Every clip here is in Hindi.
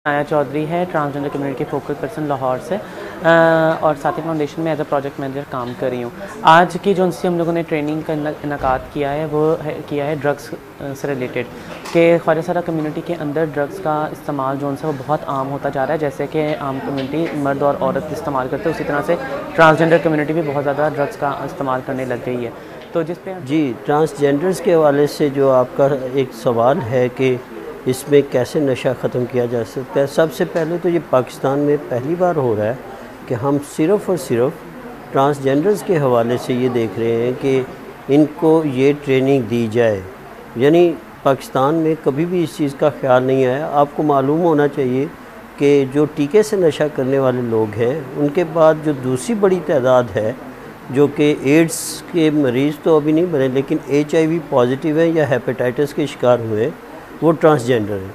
आया चौधरी है, ट्रांसजेंडर कम्युनिटी के फोकल पर्सन लाहौर से और साथी फाउंडेशन में एज अ प्रोजेक्ट मैनेजर काम कर रही हूँ। आज की जो हम लोगों ने ट्रेनिंग का इनकाद किया है वो किया है ड्रग्स से रिलेटेड कि ख्वाजा सारा कम्युनिटी के अंदर ड्रग्स का इस्तेमाल जो है वो बहुत आम होता जा रहा है। जैसे कि आम कम्युनिटी मर्द और औरत इस्तेमाल करते हैं, उसी तरह से ट्रांसजेंडर कम्युनिटी भी बहुत ज़्यादा ड्रग्स का इस्तेमाल करने लग गई है। तो जिस पे जी, ट्रांसजेंडर्स के हवाले से जो आपका एक सवाल है कि इसमें कैसे नशा ख़त्म किया जा सकता है, सबसे पहले तो ये पाकिस्तान में पहली बार हो रहा है कि हम सिर्फ़ और सिर्फ ट्रांसजेंडर्स के हवाले से ये देख रहे हैं कि इनको ये ट्रेनिंग दी जाए। यानी पाकिस्तान में कभी भी इस चीज़ का ख्याल नहीं आया। आपको मालूम होना चाहिए कि जो टीके से नशा करने वाले लोग हैं, उनके बाद जो दूसरी बड़ी तादाद है जो कि एड्स के मरीज़ तो अभी नहीं बने, लेकिन HIV पॉजिटिव है या हेपेटाइटिस के शिकार हुए, वो ट्रांसजेंडर हैं।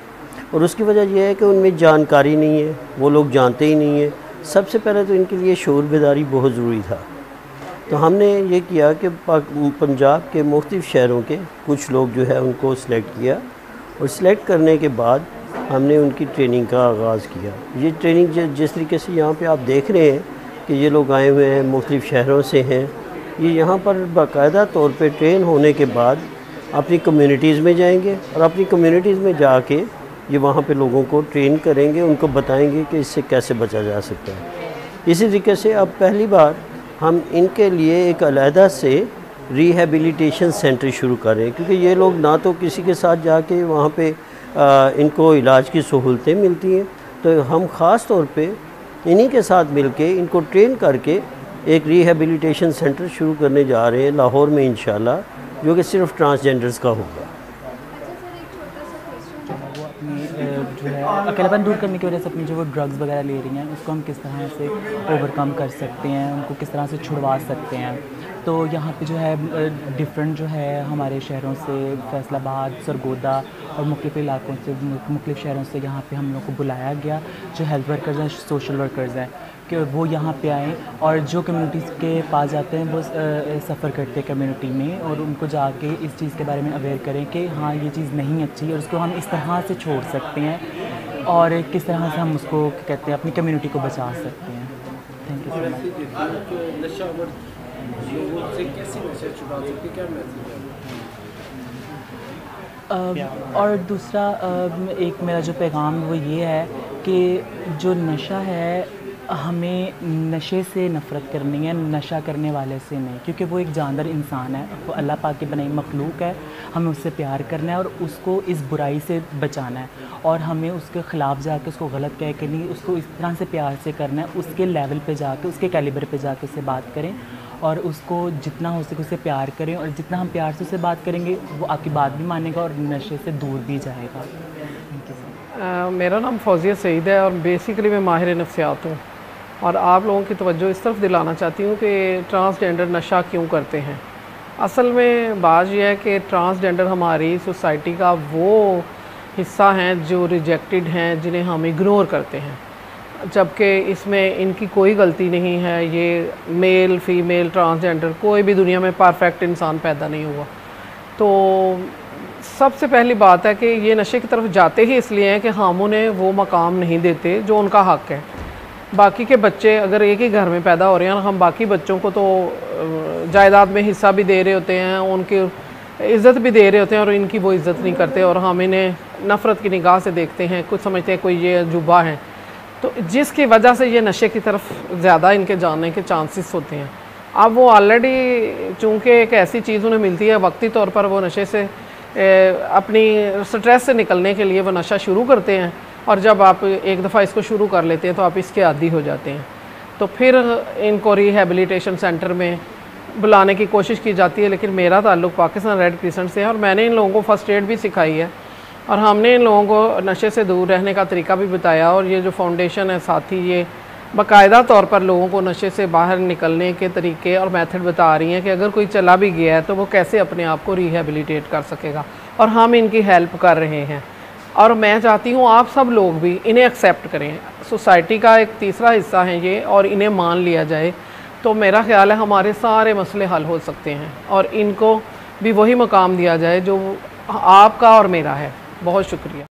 और उसकी वजह यह है कि उनमें जानकारी नहीं है, वो लोग जानते ही नहीं है। सबसे पहले तो इनके लिए शऊर बेदारी बहुत ज़रूरी था। तो हमने ये किया कि पंजाब के मुख्तलिफ़ शहरों के कुछ लोग जो है उनको सिलेक्ट किया और सिलेक्ट करने के बाद हमने उनकी ट्रेनिंग का आगाज़ किया। ये ट्रेनिंग जिस तरीके से यहाँ पे आप देख रहे हैं कि ये लोग आए हुए हैं, मुख्तलिफ़ शहरों से हैं, ये यहाँ पर बाकायदा तौर पे ट्रेन होने के बाद अपनी कम्युनिटीज़ में जाएंगे और अपनी कम्युनिटीज़ में जाके ये वहाँ पे लोगों को ट्रेन करेंगे, उनको बताएंगे कि इससे कैसे बचा जा सकता है। इसी तरीके से अब पहली बार हम इनके लिए एक अलहदा से रिहैबिलिटेशन सेंटर शुरू करें, क्योंकि ये लोग ना तो किसी के साथ जाके वहाँ पे इनको इलाज की सहूलतें मिलती हैं, तो हम ख़ास तौर पे इन्हीं के साथ मिलके इनको ट्रेन करके एक रिहैबिलिटेशन सेंटर शुरू करने जा रहे हैं लाहौर में इंशाल्लाह, जो कि सिर्फ ट्रांसजेंडर्स का होगा। वो अपनी जो है अकेलापन दूर करने की वजह से अपनी जो वो ड्रग्स वगैरह ले रही हैं उसको हम किस तरह से ओवरकम कर सकते हैं, उनको किस तरह से छुड़वा सकते हैं। तो यहाँ पे जो है डिफरेंट जो है हमारे शहरों से फैसलाबाद, सरगोदा और मुख्तलिफ़ इलाकों से, मुख्तलिफ़ शहरों से यहाँ पे हम लोग को बुलाया गया जो हेल्थ वर्कर्स हैं, सोशल वर्कर्स हैं, कि वो यहाँ पे आएँ और जो कम्युनिटीज़ के पास जाते हैं वो सफ़र करते हैं कम्युनिटी में और उनको जाके इस चीज़ के बारे में अवेयर करें कि हाँ ये चीज़ नहीं अच्छी और उसको हम इस तरह से छोड़ सकते हैं और किस तरह से हम उसको कहते हैं अपनी कम्युनिटी को बचा सकते हैं। Thank you so much. और दूसरा एक मेरा जो पैगाम वो ये है कि जो नशा है हमें नशे से नफ़रत करनी है, नशा करने वाले से नहीं, क्योंकि वो एक जानदार इंसान है, वो अल्लाह पाक की बनाई मखलूक है। हमें उससे प्यार करना है और उसको इस बुराई से बचाना है और हमें उसके ख़िलाफ़ जाके उसको गलत कह के नहीं, उसको इस तरह से प्यार से करना है, उसके लेवल पे जाके, उसके कैलिबर पे जाके उससे बात करें और उसको जितना हो सके उससे प्यार करें और जितना हम प्यार से उससे बात करेंगे वो आपकी बात भी मानेगा और नशे से दूर भी जाएगा। मेरा नाम फौजिया सईद है और बेसिकली मैं माहिर नफ्सियात हूँ और आप लोगों की तवज्जो इस तरफ दिलाना चाहती हूँ कि ट्रांसजेंडर नशा क्यों करते हैं। असल में बात यह है कि ट्रांसजेंडर हमारी सोसाइटी का वो हिस्सा हैं जो रिजेक्टेड हैं, जिन्हें हम इग्नोर करते हैं, जबकि इसमें इनकी कोई गलती नहीं है। ये मेल फीमेल ट्रांसजेंडर कोई भी दुनिया में परफेक्ट इंसान पैदा नहीं हुआ। तो सबसे पहली बात है कि ये नशे की तरफ जाते ही इसलिए हैं कि हम उन्हें वो मकाम नहीं देते जो उनका हक़ है। बाकी के बच्चे अगर एक ही घर में पैदा हो रहे हैं, हम बाकी बच्चों को तो जायदाद में हिस्सा भी दे रहे होते हैं, उनकी इज़्ज़त भी दे रहे होते हैं और इनकी वो इज़्ज़त नहीं करते और हम इन्हें नफ़रत की निगाह से देखते हैं, कुछ समझते हैं कोई ये अजूबा है, तो जिसकी वजह से ये नशे की तरफ ज़्यादा इनके जाने के चांसेस होते हैं। अब वो ऑलरेडी चूँकि एक ऐसी चीज़ उन्हें मिलती है वक्ती तौर पर, वो नशे से अपनी स्ट्रेस से निकलने के लिए वो नशा शुरू करते हैं और जब आप एक दफ़ा इसको शुरू कर लेते हैं तो आप इसके आदी हो जाते हैं। तो फिर इनको रिहैबिलिटेशन सेंटर में बुलाने की कोशिश की जाती है, लेकिन मेरा ताल्लुक़ पाकिस्तान रेड क्रिसेंट से है और मैंने इन लोगों को फ़र्स्ट एड भी सिखाई है और हमने इन लोगों को नशे से दूर रहने का तरीका भी बताया और ये जो फाउंडेशन है साथी ये बाकायदा तौर पर लोगों को नशे से बाहर निकलने के तरीके और मेथड बता रही हैं कि अगर कोई चला भी गया है तो वो कैसे अपने आप को रिहैबिलिटेट कर सकेगा और हम इनकी हेल्प कर रहे हैं। और मैं चाहती हूँ आप सब लोग भी इन्हें एक्सेप्ट करें, सोसाइटी का एक तीसरा हिस्सा है ये और इन्हें मान लिया जाए तो मेरा ख्याल है हमारे सारे मसले हल हो सकते हैं और इनको भी वही मकाम दिया जाए जो आपका और मेरा है। बहुत शुक्रिया।